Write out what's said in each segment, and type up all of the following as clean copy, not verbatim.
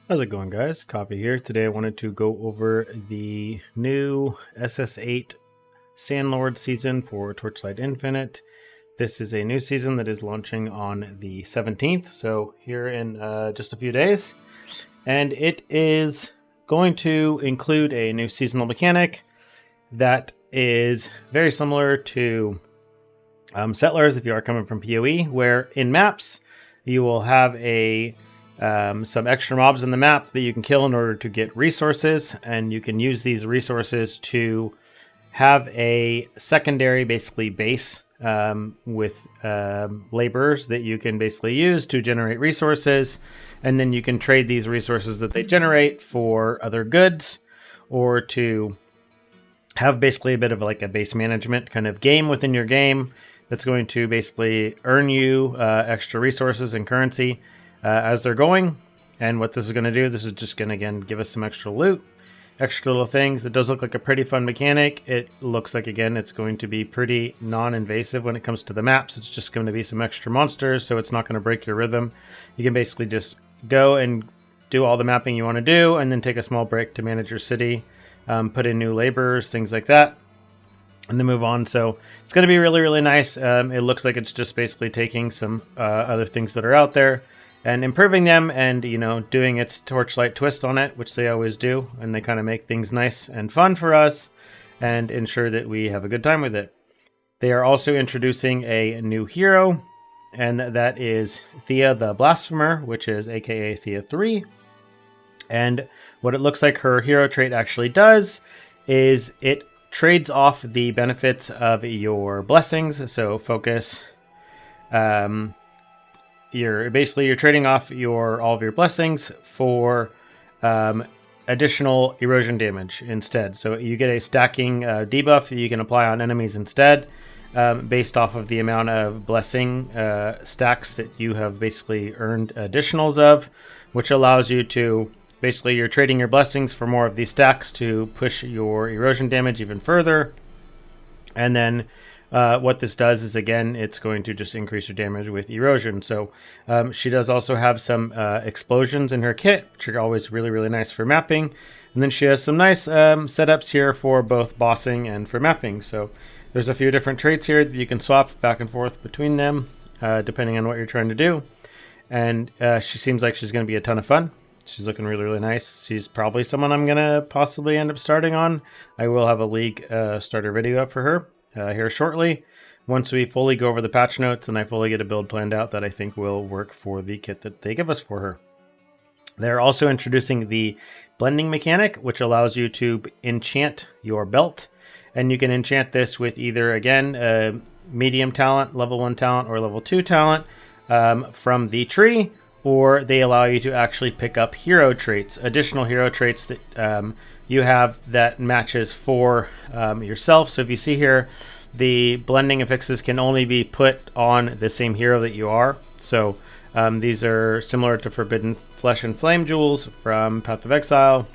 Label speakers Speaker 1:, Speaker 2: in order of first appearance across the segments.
Speaker 1: How's it going, guys? Coffee here. Today I wanted to go over the new SS8 Sandlord season for Torchlight Infinite. This is a new season that is launching on the 17th, so here in just a few days. And it is going to include a new seasonal mechanic that is very similar to Settlers if you are coming from PoE, where in maps you will have some extra mobs in the map that you can kill in order to get resources, and you can use these resources to have a secondary basically base with laborers that you can basically use to generate resources, and then you can trade these resources that they generate for other goods, or to have basically a bit of like a base management kind of game within your game that's going to basically earn you extra resources and currency as they're going. And what this is going to do, this is just going to again give us some extra loot, extra little things. It does look like a pretty fun mechanic. It looks like again it's going to be pretty non-invasive when it comes to the maps. It's just going to be some extra monsters, so it's not going to break your rhythm. You can basically just go and do all the mapping you want to do, and then take a small break to manage your city, put in new laborers, things like that, and then move on. So it's going to be really, really nice. It looks like it's just basically taking some other things that are out there and improving them, and doing its Torchlight twist on it, which they always do, and they kind of make things nice and fun for us and ensure that we have a good time with it. They are also introducing a new hero, and that is Thea the Blasphemer, which is aka Thea 3. And what it looks like her hero trait actually does is it trades off the benefits of your blessings. So focus, you're trading off all of your blessings for additional erosion damage instead. So you get a stacking debuff that you can apply on enemies instead, based off of the amount of blessing stacks that you have basically earned additionals of, which allows you to basically, you're trading your blessings for more of these stacks to push your erosion damage even further. And then what this does is, again, it's going to just increase your damage with erosion. So she does also have some explosions in her kit, which are always really, really nice for mapping. And then she has some nice setups here for both bossing and for mapping. So there's a few different traits here that you can swap back and forth between them, depending on what you're trying to do. And she seems like she's going to be a ton of fun. She's looking really, really nice. She's probably someone I'm going to possibly end up starting on. I will have a League starter video up for her here shortly, once we fully go over the patch notes and I fully get a build planned out that I think will work for the kit that they give us for her. They're also introducing the blending mechanic, which allows you to enchant your belt. And you can enchant this with either, again, medium talent, level 1 talent, or level 2 talent from the tree, or they allow you to actually pick up hero traits, additional hero traits that you have that matches for yourself. So if you see here, the blending affixes can only be put on the same hero that you are. So these are similar to Forbidden Flesh and Flame Jewels from Path of Exile.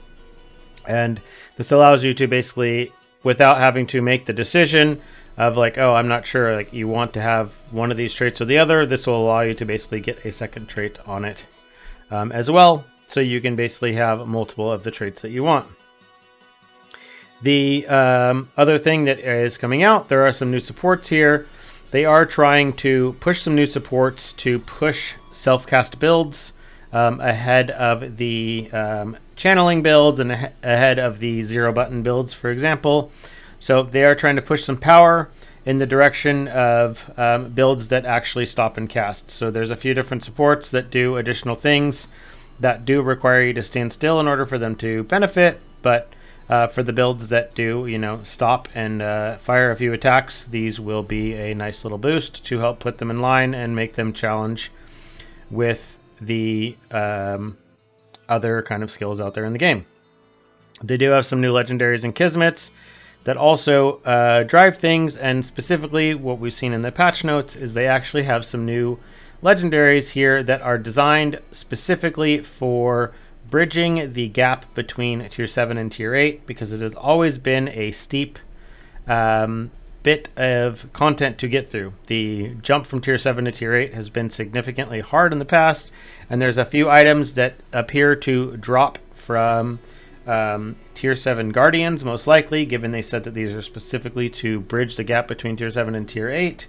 Speaker 1: And this allows you to basically, without having to make the decision of like, oh, I'm not sure, like you want to have one of these traits or the other, this will allow you to basically get a second trait on it as well. So you can basically have multiple of the traits that you want. The other thing that is coming out, there are some new supports here. They are trying to push some new supports to push self-cast builds ahead of the channeling builds and ahead of the zero button builds, for example. So they are trying to push some power in the direction of builds that actually stop and cast. So there's a few different supports that do additional things that do require you to stand still in order for them to benefit, but for the builds that do, stop and fire a few attacks, these will be a nice little boost to help put them in line and make them challenge with the other kind of skills out there in the game. They do have some new legendaries and kismets that also drive things, and specifically what we've seen in the patch notes is they actually have some new legendaries here that are designed specifically for bridging the gap between tier 7 and tier 8, because it has always been a steep bit of content to get through. The jump from tier 7 to tier 8 has been significantly hard in the past, and there's a few items that appear to drop from tier 7 guardians, most likely, given they said that these are specifically to bridge the gap between tier 7 and tier 8.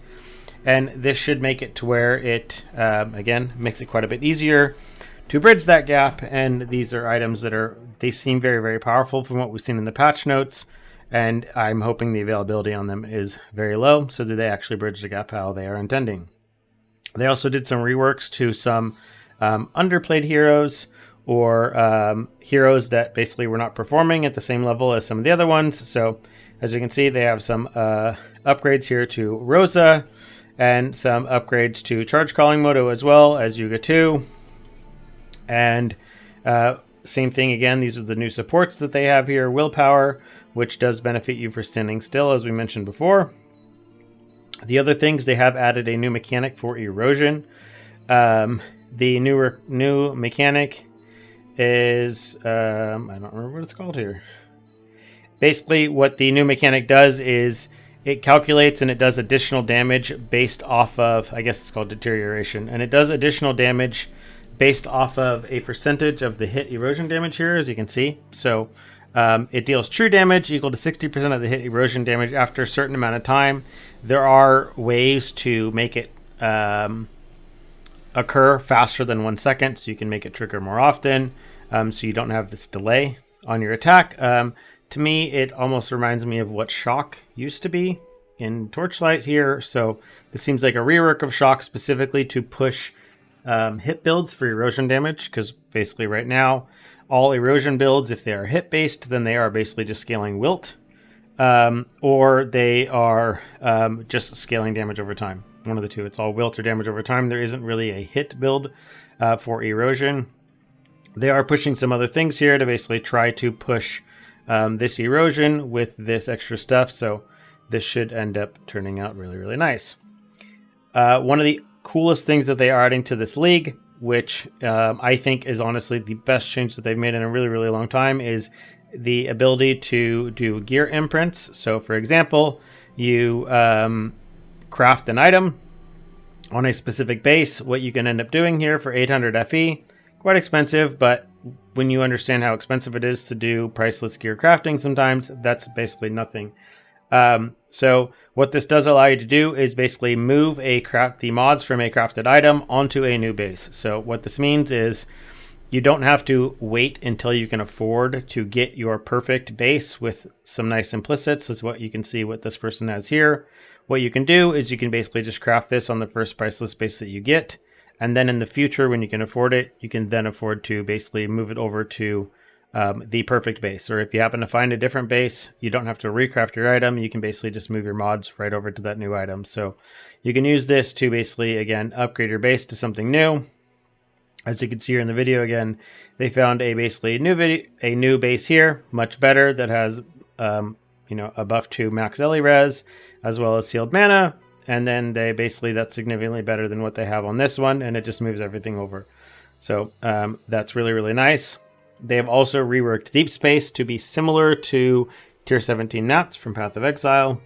Speaker 1: And this should make it to where it, again, makes it quite a bit easier to bridge that gap. And these are items that they seem very, very powerful from what we've seen in the patch notes. And I'm hoping the availability on them is very low, so that they actually bridge the gap how they are intending. They also did some reworks to some underplayed heroes, or heroes that basically were not performing at the same level as some of the other ones. So as you can see, they have some upgrades here to Rosa, and some upgrades to Charge Calling Moto as well as Yuga 2. And same thing again, these are the new supports that they have here. Willpower, which does benefit you for standing still, as we mentioned before. The other things, they have added a new mechanic for Erosion. The new mechanic is, I don't remember what it's called here. Basically, what the new mechanic does is it calculates and it does additional damage based off of, I guess it's called deterioration, and it does additional damage based off of a percentage of the hit erosion damage here, as you can see. So it deals true damage equal to 60% of the hit erosion damage after a certain amount of time. There are ways to make it occur faster than 1 second, so you can make it trigger more often, so you don't have this delay on your attack. To me, it almost reminds me of what Shock used to be in Torchlight here. So this seems like a rework of Shock specifically to push hit builds for erosion damage, because basically right now, all erosion builds, if they are hit-based, then they are basically just scaling wilt, or they are just scaling damage over time. One of the two. It's all wilt or damage over time. There isn't really a hit build for erosion. They are pushing some other things here to basically try to push this erosion with this extra stuff, so this should end up turning out really, really nice. One of the coolest things that they are adding to this league, which I think is honestly the best change that they've made in a really, really long time, is the ability to do gear imprints. So for example, you craft an item on a specific base. What you can end up doing here for 800 FE, quite expensive, but when you understand how expensive it is to do priceless gear crafting sometimes, that's basically nothing. So what this does allow you to do is basically move the mods from a crafted item onto a new base. So what this means is you don't have to wait until you can afford to get your perfect base with some nice implicits, is what you can see what this person has here. What you can do is you can basically just craft this on the first priceless base that you get. And then in the future, when you can afford it, you can then afford to basically move it over to the perfect base. Or if you happen to find a different base, you don't have to recraft your item. You can basically just move your mods right over to that new item. So you can use this to basically, again, upgrade your base to something new. As you can see here in the video, again, they found a new base here, much better, that has a buff to max Ellie res, as well as sealed mana. And then that's significantly better than what they have on this one, and it just moves everything over. So that's really, really nice. They have also reworked Deep Space to be similar to Tier 17 maps from Path of Exile.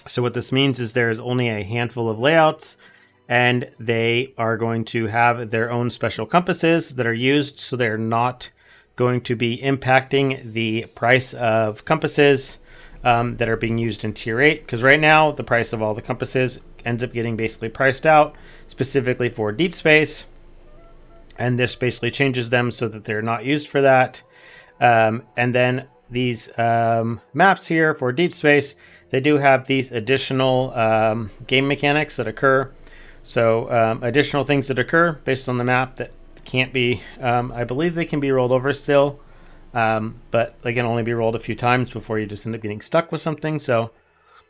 Speaker 1: So what this means is there is only a handful of layouts, and they are going to have their own special compasses that are used, so they're not going to be impacting the price of compasses that are being used in Tier 8, because right now the price of all the compasses ends up getting basically priced out specifically for Deep Space. And this basically changes them so that they're not used for that. And then these maps here for Deep Space, they do have these additional game mechanics that occur. So additional things that occur based on the map that can't be, I believe they can be rolled over still, but they can only be rolled a few times before you just end up getting stuck with something. So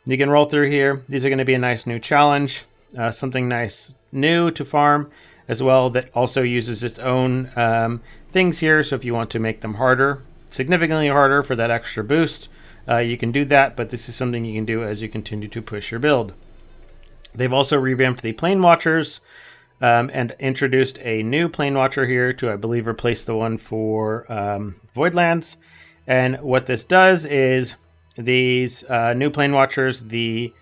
Speaker 1: you can roll through here. These are going to be a nice new challenge, something nice new to farm as well, that also uses its own things here. So if you want to make them harder, significantly harder for that extra boost, you can do that, but this is something you can do as you continue to push your build. They've also revamped the Plane Watchers and introduced a new Plane Watcher here to, I believe, replace the one for Voidlands. And what this does is these new Plane Watchers, the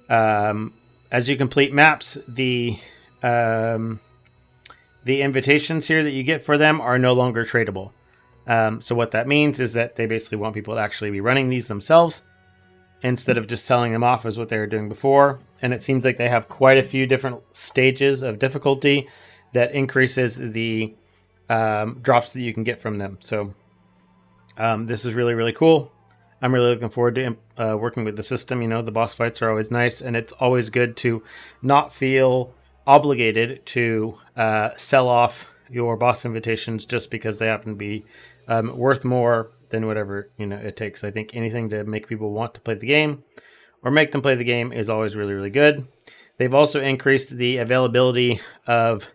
Speaker 1: As you complete maps, the invitations here that you get for them are no longer tradable. So what that means is that they basically want people to actually be running these themselves instead of just selling them off as what they were doing before. And it seems like they have quite a few different stages of difficulty that increases the drops that you can get from them. So this is really, really cool. I'm really looking forward to working with the system. You know, the boss fights are always nice, and it's always good to not feel obligated to sell off your boss invitations just because they happen to be worth more than whatever it takes. I think anything to make people want to play the game or make them play the game is always really, really good. They've also increased the availability of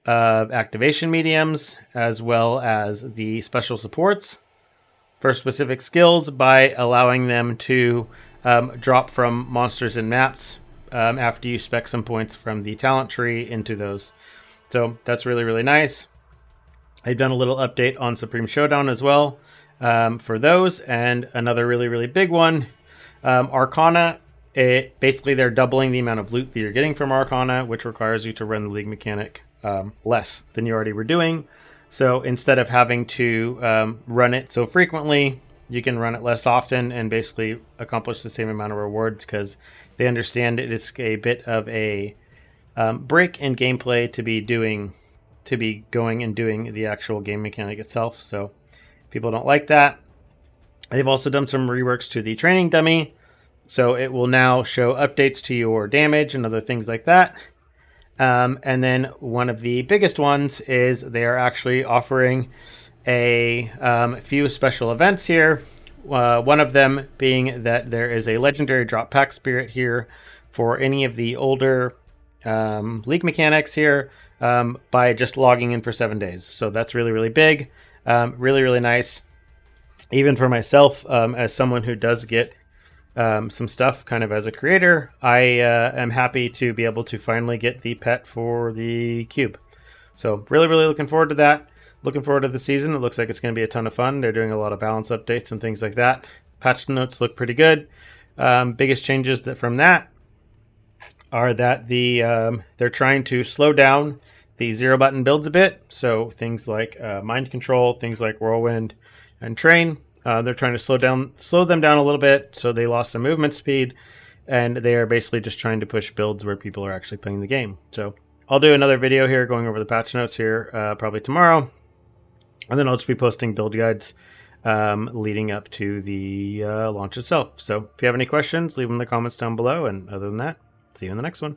Speaker 1: activation mediums as well as the special supports for specific skills by allowing them to drop from monsters and maps after you spec some points from the talent tree into those. So that's really, really nice. I've done a little update on Supreme Showdown as well for those. And another really, really big one, Arcana. Basically, they're doubling the amount of loot that you're getting from Arcana, which requires you to run the League mechanic less than you already were doing. So instead of having to run it so frequently, you can run it less often and basically accomplish the same amount of rewards because they understand it is a bit of a break in gameplay to be going and doing the actual game mechanic itself. So people don't like that. They've also done some reworks to the training dummy. So it will now show updates to your damage and other things like that. And then one of the biggest ones is they are actually offering a few special events here. One of them being that there is a legendary drop pack spirit here for any of the older League mechanics here by just logging in for 7 days. So that's really, really big. Really, really nice. Even for myself, as someone who does get some stuff kind of as a creator, I am happy to be able to finally get the pet for the cube. So really, really looking forward to that. Looking forward to the season. It looks like it's going to be a ton of fun. They're doing a lot of balance updates and things like that. Patch notes look pretty good. Biggest changes from that are that they're trying to slow down the 0 button builds a bit. So things like mind control, things like whirlwind and train. They're trying to slow them down a little bit, so they lost some movement speed, and they are basically just trying to push builds where people are actually playing the game. So I'll do another video here going over the patch notes here probably tomorrow, and then I'll just be posting build guides leading up to the launch itself. So if you have any questions, leave them in the comments down below, and other than that, see you in the next one.